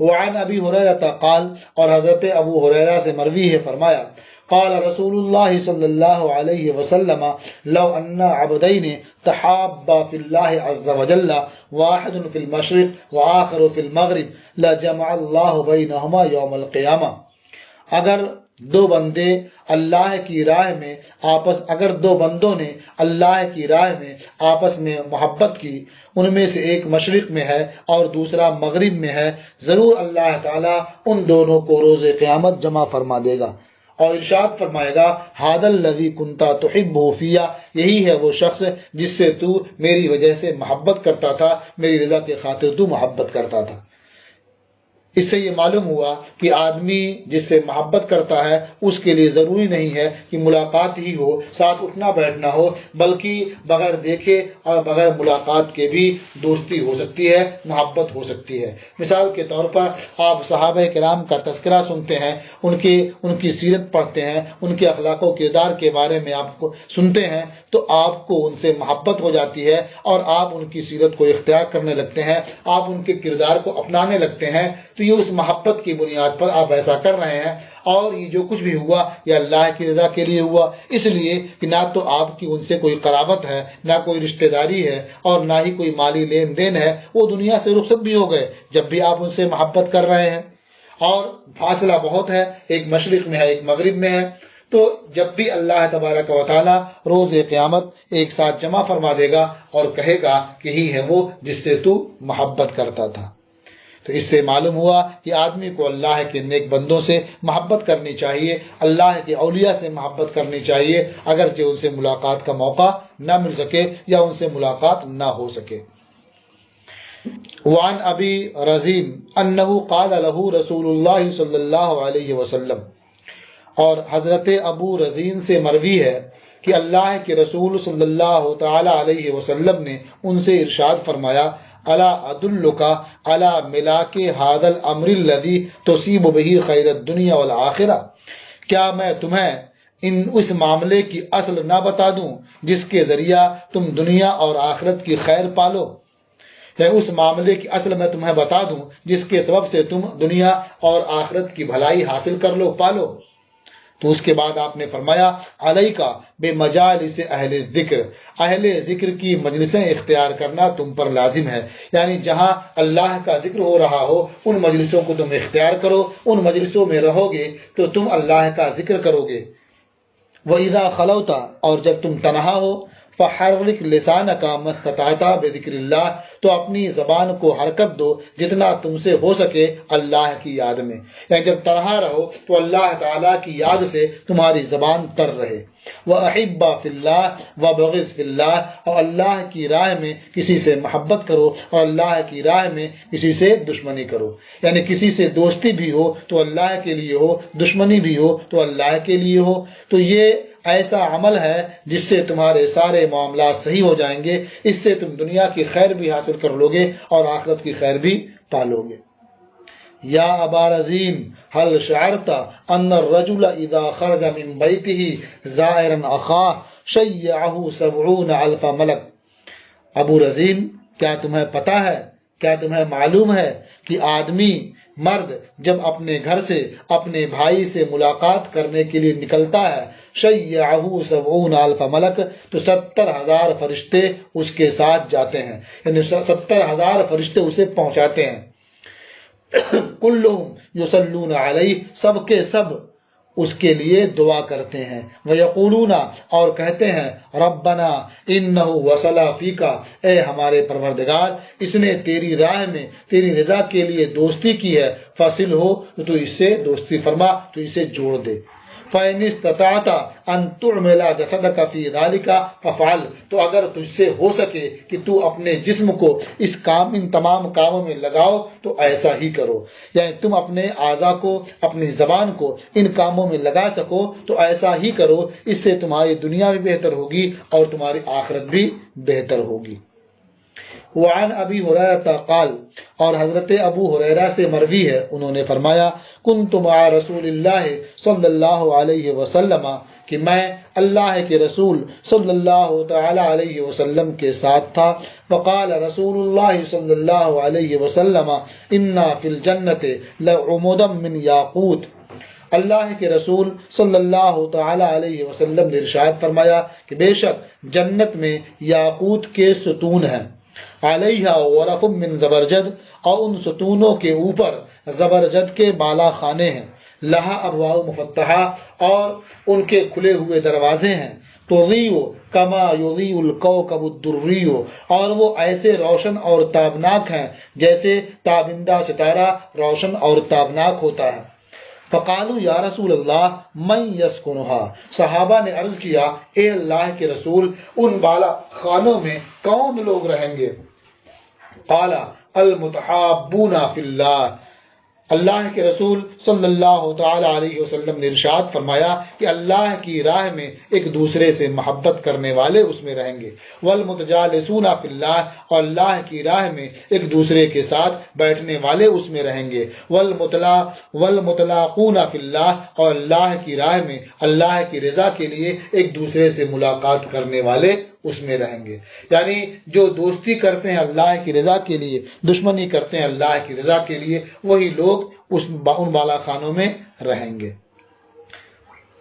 وعن ابی ہریرہ قال، اور حضرت ابو ہریرہ سے مروی ہے، فرمایا قال رسول اللہ صلی اللہ علیہ وسلم لو ان عبدین تحابا فی اللہ عز وجل واحد فی المشرق وآخر فی المغرب لجمع اللہ بینہما یوم القیامہ، اگر دو بندوں نے اللہ کی راہ میں آپس میں محبت کی، ان میں سے ایک مشرق میں ہے اور دوسرا مغرب میں ہے، ضرور اللہ تعالیٰ ان دونوں کو روز قیامت جمع فرما دے گا اور ارشاد فرمائے گا ھذا الذی کنت تحبہ فیہ، یہی ہے وہ شخص جس سے تو میری وجہ سے محبت کرتا تھا، میری رضا کے خاطر تو محبت کرتا تھا۔ اس سے یہ معلوم ہوا کہ آدمی جس سے محبت کرتا ہے اس کے لیے ضروری نہیں ہے کہ ملاقات ہی ہو، ساتھ اٹھنا بیٹھنا ہو، بلکہ بغیر دیکھے اور بغیر ملاقات کے بھی دوستی ہو سکتی ہے، محبت ہو سکتی ہے۔ مثال کے طور پر آپ صحابہ کرام کا تذکرہ سنتے ہیں، ان کی سیرت پڑھتے ہیں، ان کے اخلاق و کردار کے بارے میں آپ کو سنتے ہیں تو آپ کو ان سے محبت ہو جاتی ہے اور آپ ان کی سیرت کو اختیار کرنے لگتے ہیں، آپ ان کے کردار کو اپنانے لگتے ہیں، تو یہ اس محبت کی بنیاد پر آپ ایسا کر رہے ہیں، اور یہ جو کچھ بھی ہوا یہ اللہ کی رضا کے لیے ہوا، اس لیے کہ نہ تو آپ کی ان سے کوئی قرابت ہے، نہ کوئی رشتہ داری ہے، اور نہ ہی کوئی مالی لین دین ہے، وہ دنیا سے رخصت بھی ہو گئے جب بھی آپ ان سے محبت کر رہے ہیں، اور فاصلہ بہت ہے، ایک مشرق میں ہے ایک مغرب میں ہے، تو جب بھی اللہ تبارک و تعالی روز قیامت ایک ساتھ جمع فرما دے گا اور کہے گا کہ یہی ہے وہ جس سے تو محبت کرتا تھا۔ تو اس سے معلوم ہوا کہ آدمی کو اللہ کے نیک بندوں سے محبت کرنی چاہیے، اللہ کے اولیاء سے محبت کرنی چاہیے، اگرچہ ان سے ملاقات کا موقع نہ مل سکے یا ان سے ملاقات نہ ہو سکے۔ وعن ابی رزین انہ قال له رسول اللہ صلی اللہ علیہ وسلم، اور حضرت ابو رزین سے مروی ہے کہ اللہ کے رسول صلی اللہ تعالی علیہ وسلم نے ان سے ارشاد فرمایا الا ادلک علی ملاک ھذا الامر الذی تصیب بہ خیر الدنیا والآخرہ، کیا میں تمہیں اس معاملے کی اصل نہ بتا دوں جس کے ذریعہ تم دنیا اور آخرت کی خیر پالو؟ اس معاملے کی اصل میں تمہیں بتا دوں جس کے سبب سے تم دنیا اور آخرت کی بھلائی حاصل کر لو، پالو۔ تو اس کے بعد آپ نے فرمایا علیکا بے مجالس اہل ذکر، اہل ذکر کی مجلسیں اختیار کرنا تم پر لازم ہے، یعنی جہاں اللہ کا ذکر ہو رہا ہو ان مجلسوں کو تم اختیار کرو، ان مجلسوں میں رہو گے تو تم اللہ کا ذکر کرو گے۔ وَإِذَا خَلَوْتَ، اور جب تم تنہا ہو، فَحَرِّكْ لِسَانَكَ مَا اسْتَطَعْتَ بِذِكْرِ اللَّهِ، تو اپنی زبان کو حرکت دو جتنا تم سے ہو سکے اللہ کی یاد میں، یعنی جب تنہا رہو تو اللہ تعالیٰ کی یاد سے تمہاری زبان تر رہے۔ وَأَحِبَّ فِي اللَّهِ وَبَغِضْ فِي اللَّهِ، اور اللہ کی راہ میں کسی سے محبت کرو اور اللہ کی راہ میں کسی سے دشمنی کرو، یعنی کسی سے دوستی بھی ہو تو اللہ کے لیے ہو، دشمنی بھی ہو تو اللہ کے لیے ہو۔ تو یہ ایسا عمل ہے جس سے تمہارے سارے معاملات صحیح ہو جائیں گے، اس سے تم دنیا کی خیر بھی حاصل کر لو گے اور آخرت کی خیر بھی پالو گے۔ یا ابا رزین هل شعرت ان الرجل اذا خرج من بیته زائرا اخاه شیعه 70,000 ملک۔ ابو رزین، کیا تمہیں پتہ ہے، کیا تمہیں معلوم ہے کہ آدمی مرد جب اپنے گھر سے اپنے بھائی سے ملاقات کرنے کے لیے نکلتا ہے، شیعہ 70,000 ملک، تو 70,000 فرشتے اس کے ساتھ جاتے ہیں، یعنی 70,000 فرشتے اسے پہنچاتے ہیں۔ کلہم یصلون علیہ، سب کے سب اس کے لیے دعا کرتے ہیں۔ وَيَقُولُونَ، اور کہتے ہیں ربنا انہ وصل فیک، اے ہمارے پروردگار اس نے تیری راہ میں تیری رضا کے لیے دوستی کی ہے، فاصل ہو تو اس سے دوستی فرما، تو اسے جوڑ دے۔ فَإِنِ اسْتَطَعْتَ أَن تُعْمِلَ جَسَدَكَ فِي ذَلِكَ فَافْعَلْ، تو اگر تجھ سے ہو سکے کہ تو اپنے جسم کو ان تمام کاموں میں لگاؤ تو ایسا ہی کرو، یعنی تم اپنے اعضاء کو، اپنی زبان کو ان کاموں میں لگا سکو تو ایسا ہی کرو، اس سے تمہاری دنیا بھی بہتر ہوگی اور تمہاری آخرت بھی بہتر ہوگی۔ وعن ابی ہریرہ قال، اور حضرت ابو ہریرہ سے مروی ہے، انہوں نے فرمایا کنت مع رسول اللہ صلی اللہ علیہ وسلم، کہ میں اللہ کے رسول صلی اللہ تعالی علیہ وسلم کے ساتھ تھا۔ فقال رسول اللہ صلی اللہ علیہ وسلم انا فی الجنت لعمودا من یاقوت، اللہ کے رسول صلی اللہ تعالی علیہ وسلم نے ارشاد فرمایا کہ بے شک جنت میں یاقوت کے ستون ہیں، علیہ غرف من زبرجد، اور ان ستونوں کے اوپر زبرجد کے بالا خانے ہیں، لہا ابواب مفتحہ، اور ان کے کھلے ہوئے دروازے ہیں، تضیء کما یضیء الکوکب الدری، اور وہ ایسے روشن اور تابناک ہیں جیسے تابندہ ستارہ روشن اور تابناک ہوتا ہے۔ فقالوا یا رسول اللہ من یسکنھا، صحابہ نے عرض کیا اے اللہ کے رسول ان بالا خانوں میں کون لوگ رہیں گے؟ قال المتحابون فی اللہ، اللہ کے رسول صلی اللہ تعالی علیہ وسلم نے ارشاد فرمایا کہ اللہ کی راہ میں ایک دوسرے سے محبت کرنے والے اس میں رہیں گے، والمتجالسون فی اللہ، اور اللہ کی راہ میں ایک دوسرے کے ساتھ بیٹھنے والے اس میں رہیں گے، والمتلاقون فی اللہ، اور اللہ کی راہ میں اللہ کی رضا کے لیے ایک دوسرے سے ملاقات کرنے والے اس میں رہیں گے، یعنی جو دوستی کرتے ہیں اللہ کی رضا کے لیے، دشمنی کرتے ہیں اللہ کی رضا کے لیے، وہی لوگ ان بالا خانوں میں رہیں گے۔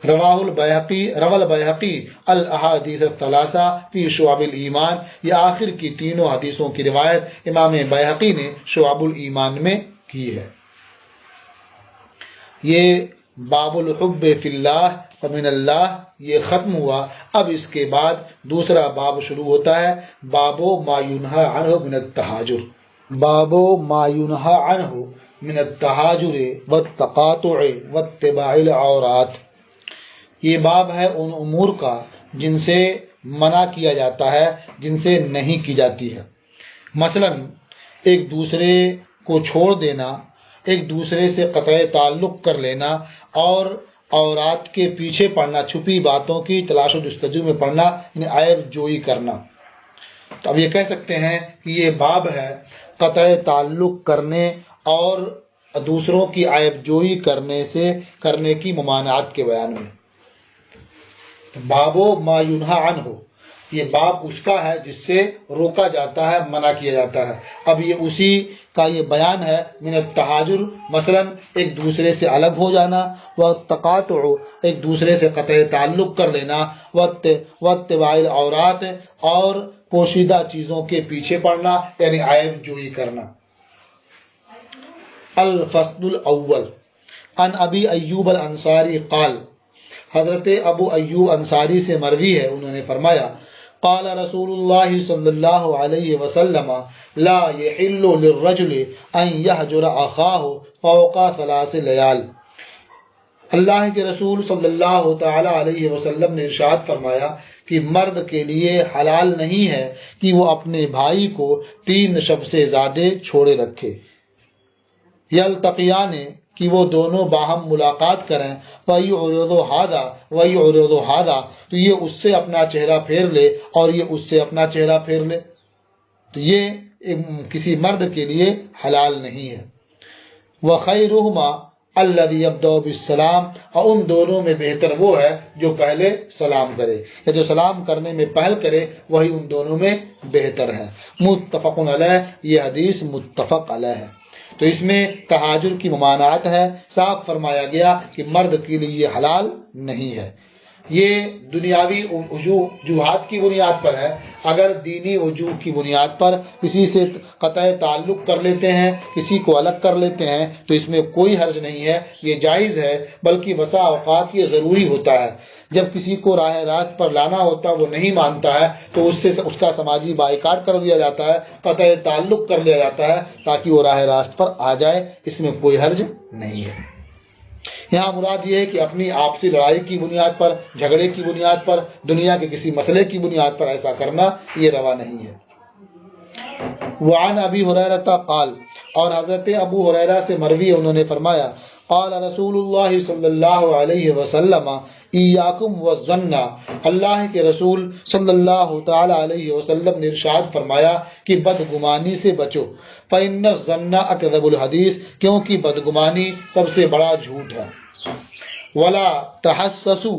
روى البیہقی الاحادیث الثلاثہ فی شعب الایمان، یہ آخر کی تینوں حدیثوں کی روایت امام بیہقی نے شعب الایمان میں کی ہے۔ یہ باب الحب فی اللہ ومن اللہ یہ ختم ہوا۔ اب اس کے بعد دوسرا باب شروع ہوتا ہے، باب ما ینہی عنہ من التہاجر، باب ما ینہی عنہ من التہاجر والتقاطع واتباع العورات، یہ باب ہے ان امور کا جن سے منع کیا جاتا ہے، جن سے نہیں کی جاتی ہے، مثلا ایک دوسرے کو چھوڑ دینا، ایک دوسرے سے قطع تعلق کر لینا، اور عورات کے پیچھے پڑنا، چھپی باتوں کی تلاش و جستجو میں پڑنا، یعنی عیب جوئی کرنا۔ تو اب یہ کہہ سکتے ہیں کہ یہ باب ہے قطع تعلق کرنے اور دوسروں کی عیب جوئی کرنے کی ممانعت کے بیان میں۔ بابو ما ینہی عنہ، یہ باب اس کا ہے جس سے روکا جاتا ہے، منع کیا جاتا ہے۔ اب یہ اسی کا یہ بیان ہے، من التہاجر، مثلا ایک دوسرے سے الگ ہو جانا، والتقاطع، ایک دوسرے سے قطع تعلق کر لینا، واتباع العورات، اور پوشیدہ چیزوں کے پیچھے پڑنا یعنی عیب جوئی کرنا۔ الفصل الاول عن ابی ایوب الانصاری قال، حضرت ابو ایوب انصاری سے مروی ہے، انہوں نے فرمایا قال رسول اللہ صلی اللہ علیہ وسلم لا يحل للرجل ان يهجر اخاه فوق 3 لیال۔ اللہ کے رسول صلی اللہ تعالی علیہ وسلم نے ارشاد فرمایا کہ مرد کے لیے حلال نہیں ہے کہ وہ اپنے بھائی کو 3 شب سے زیادہ چھوڑے رکھے۔ یلتقیان، کہ وہ دونوں باہم ملاقات کریں، وَيُعْرِضُ هَذَا وَيُعْرِضُ هَذَا، تو یہ اس سے اپنا چہرہ پھیر لے اور یہ اس سے اپنا چہرہ پھیر لے، تو یہ کسی مرد کے لیے حلال نہیں ہے۔ وَخَيْرُهُمَا الَّذِي يَبْدَأُ بِالسَّلَامِ، اور ان دونوں میں بہتر وہ ہے جو پہلے سلام کرے، یا جو سلام کرنے میں پہل کرے وہی ان دونوں میں بہتر ہے۔ متفق علیہ، یہ حدیث متفق علیہ ہے۔ تو اس میں تہاجر کی ممانعت ہے، صاف فرمایا گیا کہ مرد کے لیے یہ حلال نہیں ہے۔ یہ دنیاوی وجوہات کی بنیاد پر ہے۔ اگر دینی وجوہ کی بنیاد پر کسی سے قطع تعلق کر لیتے ہیں، کسی کو الگ کر لیتے ہیں، تو اس میں کوئی حرج نہیں ہے، یہ جائز ہے، بلکہ بسا اوقات یہ ضروری ہوتا ہے۔ جب کسی کو راہ راست پر لانا ہوتا وہ نہیں مانتا ہے تو اس کا سماجی بائیکاٹ کر دیا جاتا ہے، قطع تعلق کر لیا جاتا ہے تاکہ وہ راہ راست پر آ جائے، اس میں کوئی حرج نہیں ہے۔ یہاں مراد یہ ہے کہ اپنی آپسی لڑائی کی بنیاد پر، جھگڑے کی بنیاد پر، دنیا کے کسی مسئلے کی بنیاد پر ایسا کرنا یہ روا نہیں ہے۔ وعن ابی ہریرہ قال، اور حضرت ابو ہریرہ سے مروی انہوں نے فرمایا قال رسول اللہ صلی اللہ علیہ وسلم ایاکم والظن، اللہ کے رسول صلی اللہ تعالی علیہ وسلم نے ارشاد فرمایا کہ بدگمانی سے بچو، فإن الظن اکذب الحدیث، کیونکہ بدگمانی سب سے بڑا جھوٹ ہے۔ ولا تحسسوا،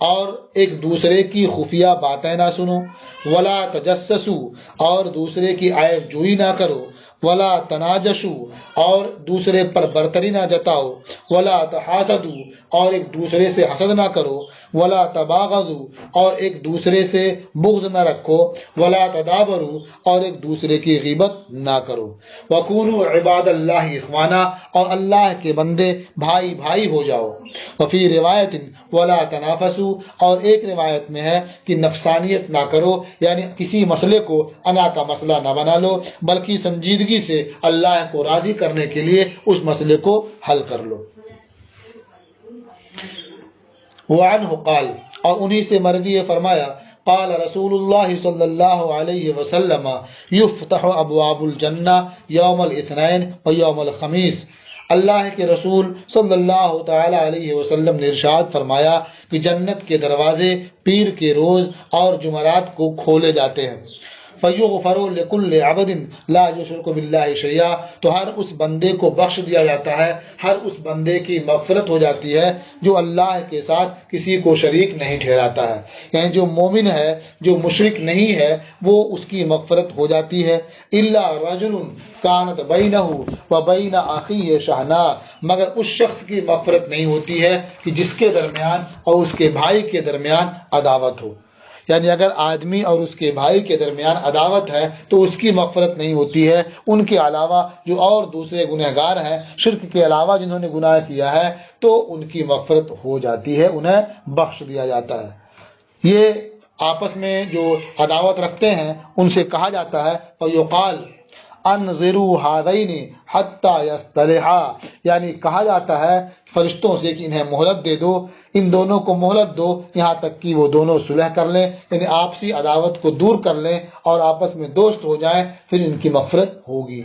اور ایک دوسرے کی خفیہ باتیں نہ سنو، ولا تجسسوا، اور دوسرے کی عیب جوئی نہ کرو، ولا تناجشوا، اور دوسرے پر برتری نہ جتاؤ، ولا تحاسدوا، اور ایک دوسرے سے حسد نہ کرو، ولا تباغضوا، اور ایک دوسرے سے بغض نہ رکھو، ولا تدابروا، اور ایک دوسرے کی غیبت نہ کرو، وکونوا عباد اللہ اخوانا، اور اللہ کے بندے بھائی بھائی ہو جاؤ، وفی روایت ولا تنافسوا، اور ایک روایت میں ہے کہ نفسانیت نہ کرو، یعنی کسی مسئلے کو انا کا مسئلہ نہ بنا لو، بلکہ سنجیدگی سے اللہ کو راضی کرنے کے لیے اس مسئلے کو حل کر لو۔ وعنہ قال، اور انہی سے مروی فرمایا قال رسول اللہ صلی اللہ علیہ وسلم یفتح ابواب الجنہ یوم الاثنین و یوم الخمیس، اللہ کے رسول صلی اللہ تعالی علیہ وسلم نے ارشاد فرمایا کہ جنت کے دروازے پیر کے روز اور جمعرات کو کھولے جاتے ہیں، فَيُغْفَرُ لِكُلِّ عَبْدٍ لَا يُشْرِكُ بِاللَّهِ شَيْئًا، تو ہر اس بندے کو بخش دیا جاتا ہے، ہر اس بندے کی مغفرت ہو جاتی ہے جو اللہ کے ساتھ کسی کو شریک نہیں ٹھہراتا ہے، یعنی جو مومن ہے، جو مشرک نہیں ہے، وہ اس کی مغفرت ہو جاتی ہے۔ إِلَّا رَجُلٌ كَانَتْ بَيْنَهُ وَبَيْنَ أَخِيهِ شَحْنَاءٌ، مگر اس شخص کی مغفرت نہیں ہوتی ہے کہ جس کے درمیان اور اس کے بھائی کے درمیان عداوت ہو، یعنی اگر آدمی اور اس کے بھائی کے درمیان عداوت ہے تو اس کی مغفرت نہیں ہوتی ہے۔ ان کے علاوہ جو اور دوسرے گنہگار ہیں، شرک کے علاوہ جنہوں نے گناہ کیا ہے، تو ان کی مغفرت ہو جاتی ہے، انہیں بخش دیا جاتا ہے۔ یہ آپس میں جو عداوت رکھتے ہیں ان سے کہا جاتا ہے فیقال انظروا هذین حتی یصطلحا، یعنی کہا جاتا ہے فرشتوں سے کہ انہیں مہلت دے دو، ان دونوں کو مہلت دو یہاں تک کہ وہ دونوں صلح کر لیں، یعنی آپسی عداوت کو دور کر لیں اور آپس میں دوست ہو جائیں، پھر ان کی مغفرت ہوگی۔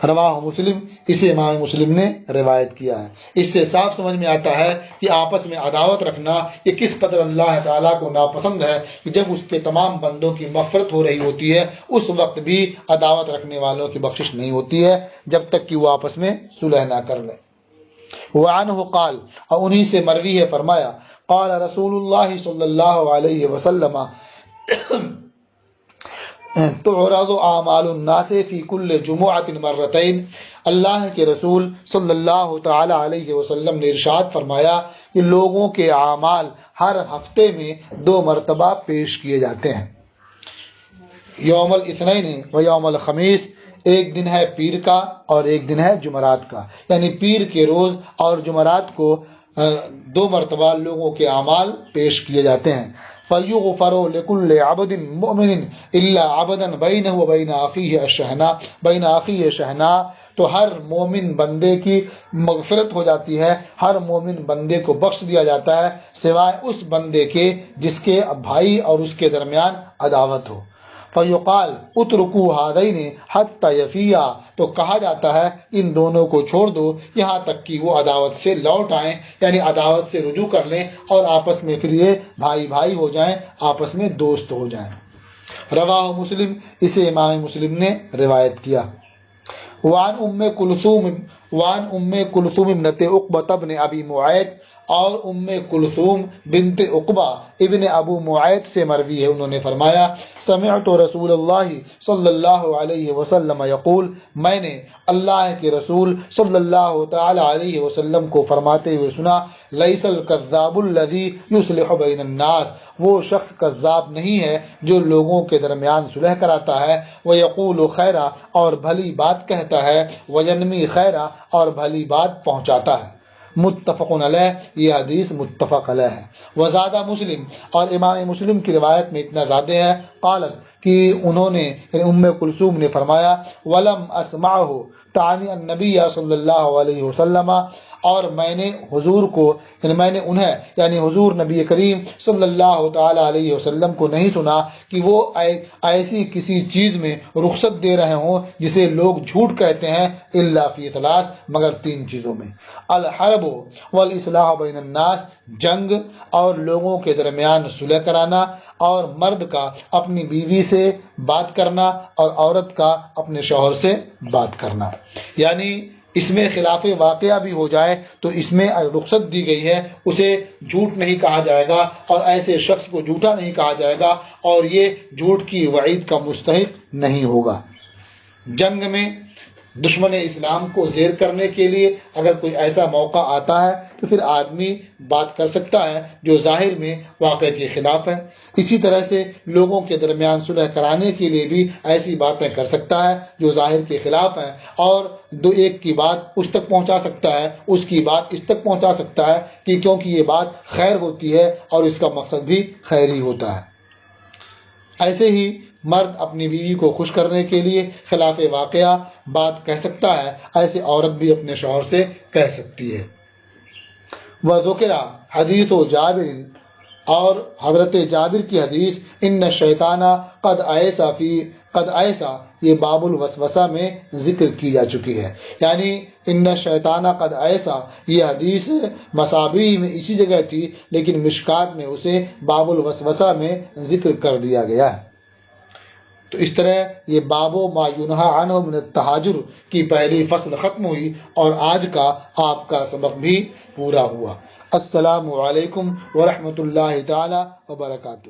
رواہ مسلم، اسے امام مسلم نے روایت کیا ہے۔ اس سے صاف سمجھ میں آتا ہے کہ آپس میں عداوت رکھنا یہ کس قدر اللہ تعالیٰ کو ناپسند ہے کہ جب اس کے تمام بندوں کی مغفرت ہو رہی ہوتی ہے اس وقت بھی عداوت رکھنے والوں کی بخشش نہیں ہوتی ہے جب تک کہ وہ آپس میں صلح نہ کر لیں۔ وعنہ قال، اور انہی سے مروی ہے فرمایا قال رسول اللہ صلی اللہ علیہ وسلم تعرض اعمال الناس فی کل جمعۃ مرتین، اللہ کے رسول صلی اللہ تعالی علیہ وسلم نے ارشاد فرمایا کہ لوگوں کے اعمال ہر ہفتے میں 2 مرتبہ پیش کیے جاتے ہیں، یوم الاثنین و یوم الخمیس، ایک دن ہے پیر کا اور ایک دن ہے جمعرات کا، یعنی پیر کے روز اور جمعرات کو 2 مرتبہ لوگوں کے اعمال پیش کیے جاتے ہیں۔ فَيُغْفَرُ لِكُلِّ عَبْدٍ مُؤْمِنٍ إِلَّا عَبْدًا بَيْنَهُ وَبَيْنَ أَخِيهِ شَحْنَاء، تو ہر مومن بندے کی مغفرت ہو جاتی ہے، ہر مومن بندے کو بخش دیا جاتا ہے سوائے اس بندے کے جس کے بھائی اور اس کے درمیان عداوت ہو۔ فیقال اترکوا ہذین حتی یفیا، تو کہا جاتا ہے ان دونوں کو چھوڑ دو یہاں تک کہ وہ عداوت سے لوٹ آئیں، یعنی عداوت سے رجوع کر لیں اور آپس میں پھر یہ بھائی بھائی ہو جائیں، آپس میں دوست ہو جائیں۔ رواہ مسلم، اسے امام مسلم نے روایت کیا۔ وعن ام کلثوم ابنت عقبہ بن ابی معیط، اور ام کلثوم بنت عقبہ ابن ابو معیط سے مروی ہے، انہوں نے فرمایا سمعت رسول اللہ صلی اللہ علیہ وسلم یقول، میں نے اللہ کے رسول صلی اللہ تعالی علیہ وسلم کو فرماتے ہوئے سنا، لیس الکذاب الذی یصلح بین الناس، وہ شخص کذاب نہیں ہے جو لوگوں کے درمیان صلح کراتا ہے، ویقول خیرا، اور بھلی بات کہتا ہے، وینمی خیرا، اور بھلی بات پہنچاتا ہے۔ متفق علیہ، یہ حدیث متفق علیہ ہے۔ وزادہ مسلم، اور امام مسلم کی روایت میں اتنا زیادہ ہے، قالت، کہ انہوں نے یعنی ام کلثوم نے فرمایا، ولم اسمعہ تعنی النبی صلی اللہ علیہ وسلم، اور میں نے حضور کو یعنی میں نے انہیں یعنی حضور نبی کریم صلی اللہ تعالی علیہ وسلم کو نہیں سنا کہ وہ ایسی کسی چیز میں رخصت دے رہے ہوں جسے لوگ جھوٹ کہتے ہیں، الا فی ثلاث، مگر 3 چیزوں میں، الحرب والاصلاح بین الناس، جنگ اور لوگوں کے درمیان صلح کرانا، اور مرد کا اپنی بیوی سے بات کرنا اور عورت کا اپنے شوہر سے بات کرنا، یعنی اس میں خلاف واقعہ بھی ہو جائے تو اس میں رخصت دی گئی ہے، اسے جھوٹ نہیں کہا جائے گا اور ایسے شخص کو جھوٹا نہیں کہا جائے گا اور یہ جھوٹ کی وعید کا مستحق نہیں ہوگا۔ جنگ میں دشمن اسلام کو زیر کرنے کے لیے اگر کوئی ایسا موقع آتا ہے تو پھر آدمی بات کر سکتا ہے جو ظاہر میں واقعے کے خلاف ہے، اسی طرح سے لوگوں کے درمیان صلح کرانے کے لیے بھی ایسی باتیں کر سکتا ہے جو ظاہر کے خلاف ہیں، اور ایک کی بات اس تک پہنچا سکتا ہے، اس کی بات اس تک پہنچا سکتا ہے کہ کیونکہ یہ بات خیر ہوتی ہے اور اس کا مقصد بھی خیری ہوتا ہے۔ ایسے ہی مرد اپنی بیوی کو خوش کرنے کے لیے خلاف واقعہ بات کہہ سکتا ہے، ایسے عورت بھی اپنے شوہر سے کہہ سکتی ہے۔ وذکر حدیث جابر، اور حضرت جابر کی حدیث، ان الشیطان قد ایسا، یہ باب الوسوسہ میں ذکر کی جا چکی ہے، یعنی ان الشیطان قد ایسا، یہ حدیث مصابیح میں اسی جگہ تھی لیکن مشکات میں اسے باب الوسوسہ میں ذکر کر دیا گیا ہے۔ تو اس طرح یہ باب ما ینہی عنہ من التہاجر کی پہلی فصل ختم ہوئی اور آج کا آپ کا سبق بھی پورا ہوا۔ السلام علیکم ورحمۃ اللہ تعالی وبرکاتہ۔